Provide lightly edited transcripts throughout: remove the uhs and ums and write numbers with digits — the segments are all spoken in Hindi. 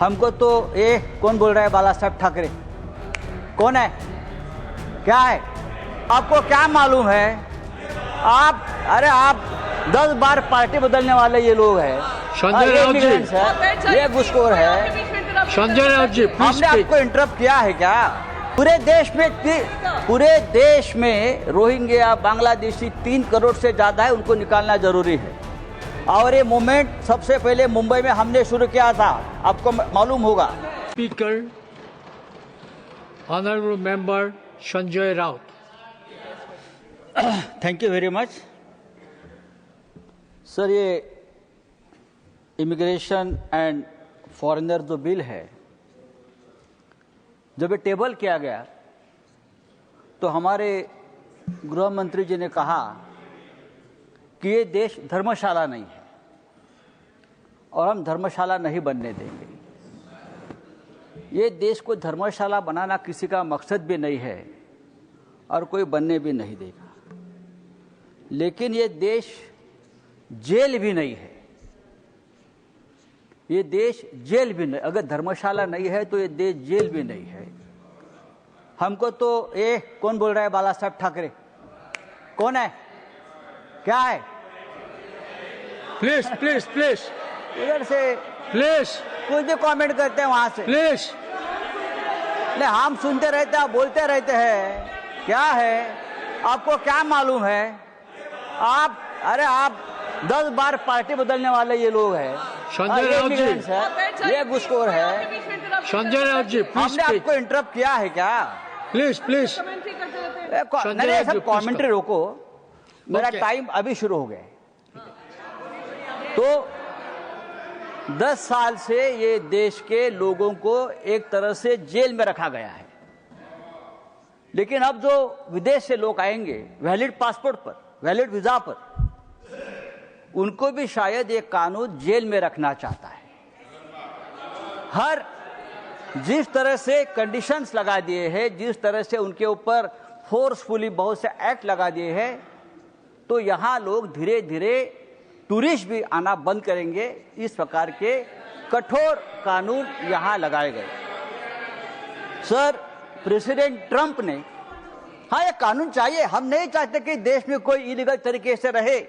हमको तो ये कौन बोल रहा है? बाला साहब ठाकरे कौन है? क्या है? आपको क्या मालूम है? आप 10 बार पार्टी बदलने वाले ये लोग हैं। संजय राउत जी, ये घुसखोर है। संजय राउत जी, हमने आपको इंटरप्ट किया है क्या? पूरे देश में रोहिंग्या बांग्लादेशी 3 करोड़ से ज्यादा है, उनको निकालना जरूरी है। और ये मूवमेंट सबसे पहले मुंबई में हमने शुरू किया था, आपको मालूम होगा। Speaker honourable member Sanjay Raut. Thank you very much sir. ये इमिग्रेशन एंड फॉरेनर जो बिल है, जब ये टेबल किया गया तो हमारे गृह मंत्री जी ने कहा कि ये देश धर्मशाला नहीं है और हम धर्मशाला नहीं बनने देंगे। ये देश को धर्मशाला बनाना किसी का मकसद भी नहीं है और कोई बनने भी नहीं देगा। लेकिन ये देश जेल भी नहीं है। ये देश जेल भी नहीं, अगर धर्मशाला नहीं है तो ये देश जेल भी नहीं है। हमको तो ये कौन बोल रहा है? बाला साहब ठाकरे कौन है? क्या है? प्लीज प्लीज प्लीज इधर से प्लीज कुछ भी कमेंट करते हैं वहां से। प्लीज नहीं, हम सुनते रहते हैं, बोलते रहते हैं। क्या है? आपको क्या मालूम है? आप 10 बार पार्टी बदलने वाले ये लोग हैं। संजय राउत जी, ये घुसखोर है। संजय राउत जी, प्लीज हमने आपको इंटरप्ट किया है क्या? प्लीज प्लीज नहीं, सब कमेंट्री रोको। मेरा टाइम अभी शुरू हो गया। तो 10 साल से ये देश के लोगों को एक तरह से जेल में रखा गया है। लेकिन अब जो विदेश से लोग आएंगे वैलिड पासपोर्ट पर, वैलिड वीजा पर, उनको भी शायद ये कानून जेल में रखना चाहता है। जिस तरह से कंडीशंस लगा दिए हैं, जिस तरह से उनके ऊपर फोर्सफुली बहुत से एक्ट लगा दिए हैं, तो यहां लोग धीरे धीरे टूरिस्ट भी आना बंद करेंगे। इस प्रकार के कठोर कानून यहां लगाए गए। सर, प्रेसिडेंट ट्रंप ने, हाँ, ये कानून चाहिए। हम नहीं चाहते कि देश में कोई इलीगल तरीके से रहे,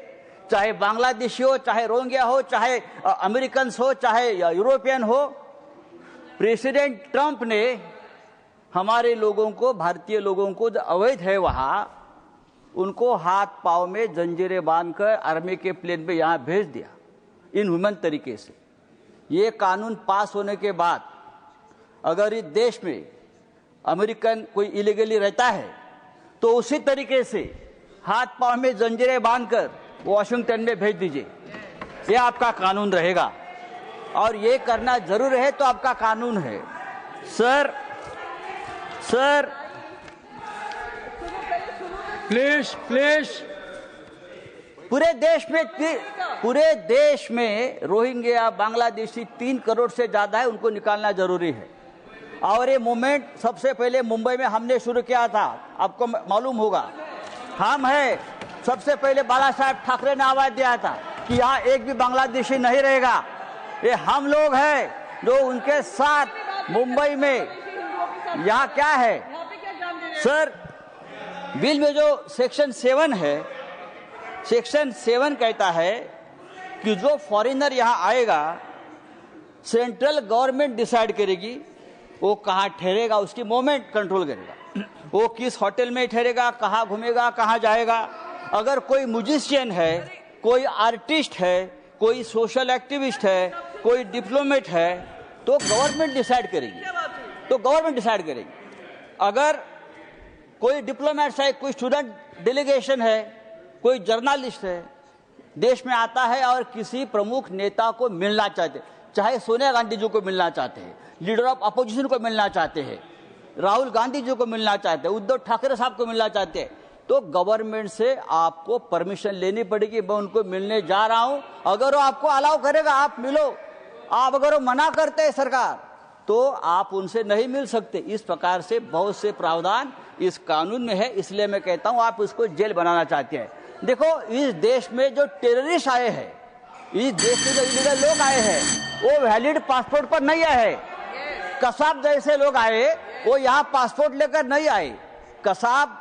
चाहे बांग्लादेशी हो, चाहे रोहिंग्या हो, चाहे अमेरिकन हो, चाहे यूरोपियन हो। प्रेसिडेंट ट्रंप ने हमारे लोगों को, भारतीय लोगों को जो अवैध है वहां, उनको हाथ पांव में जंजीरें बांधकर आर्मी के प्लेन में यहां भेज दिया, इनह्यूमन तरीके से। ये कानून पास होने के बाद अगर इस देश में अमेरिकन कोई इलीगली रहता है तो उसी तरीके से हाथ पांव में जंजीरें बांधकर वॉशिंगटन में भेज दीजिए। ये आपका कानून रहेगा और ये करना जरूर है, तो आपका कानून है। सर प्लीज प्लीज पूरे देश में रोहिंग्या बांग्लादेशी 3 करोड़ से ज्यादा है, उनको निकालना जरूरी है। और ये मूवमेंट सबसे पहले मुंबई में हमने शुरू किया था, आपको मालूम होगा। हम है, सबसे पहले बाला साहब ठाकरे ने आवाज दिया था कि यहाँ एक भी बांग्लादेशी नहीं रहेगा। ये हम लोग हैं जो उनके साथ मुंबई में। यहाँ क्या है सर, बिल में जो सेक्शन 7 है, सेक्शन 7 कहता है कि जो फॉरेनर यहाँ आएगा, सेंट्रल गवर्नमेंट डिसाइड करेगी वो कहाँ ठहरेगा, उसकी मूवमेंट कंट्रोल करेगा। वो किस होटल में ठहरेगा, कहाँ घूमेगा, कहाँ जाएगा। अगर कोई म्यूजिशियन है, कोई आर्टिस्ट है, कोई सोशल एक्टिविस्ट है, कोई डिप्लोमेट है, तो गवर्नमेंट डिसाइड करेगी। अगर कोई डिप्लोमेट्स है, कोई स्टूडेंट डेलीगेशन है, कोई जर्नलिस्ट है, देश में आता है और किसी प्रमुख नेता को मिलना चाहते, चाहे सोनिया गांधी जी को मिलना चाहते हैं, लीडर ऑफ अपोजिशन को मिलना चाहते हैं, राहुल गांधी जी को मिलना चाहते हैं, उद्धव ठाकरे साहब को मिलना चाहते हैं, तो गवर्नमेंट से आपको परमिशन लेनी पड़ेगी। मैं उनको मिलने जा रहा हूं, अगर वो आपको अलाउ करेगा आप मिलो। आप अगर वो मना करते हैं सरकार, तो आप उनसे नहीं मिल सकते। इस प्रकार से बहुत से प्रावधान इस कानून में है। इसलिए मैं कहता हूं आप इसको जेल बनाना चाहते हैं। देखो, इस देश में जो टेररिस्ट आए हैं, इस देश में जो इलीगल लोग आए हैं वो वैलिड पासपोर्ट पर नहीं आए हैं। कसाब जैसे लोग आए वो यहाँ पासपोर्ट लेकर नहीं आए। कसाब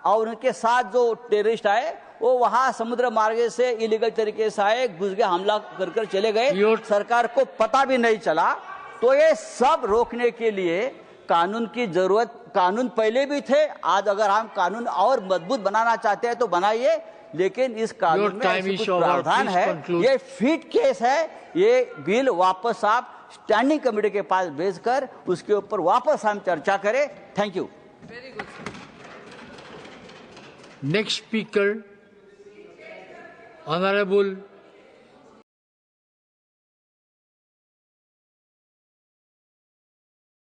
और उनके साथ जो टेररिस्ट आए वो वहां समुद्र मार्ग से इलीगल तरीके से आए, घुस गए, हमला कर चले गए, सरकार को पता भी नहीं चला। तो ये सब रोकने के लिए कानून की जरूरत, कानून पहले भी थे, आज अगर हम कानून और मजबूत बनाना चाहते हैं तो बनाइए, लेकिन इस कानून में ऐसे कुछ प्रावधान है, ये फिट केस है। ये बिल वापस आप स्टैंडिंग कमेटी के पास भेजकर उसके ऊपर वापस हम चर्चा करें। Thank you. Next speaker, Honorable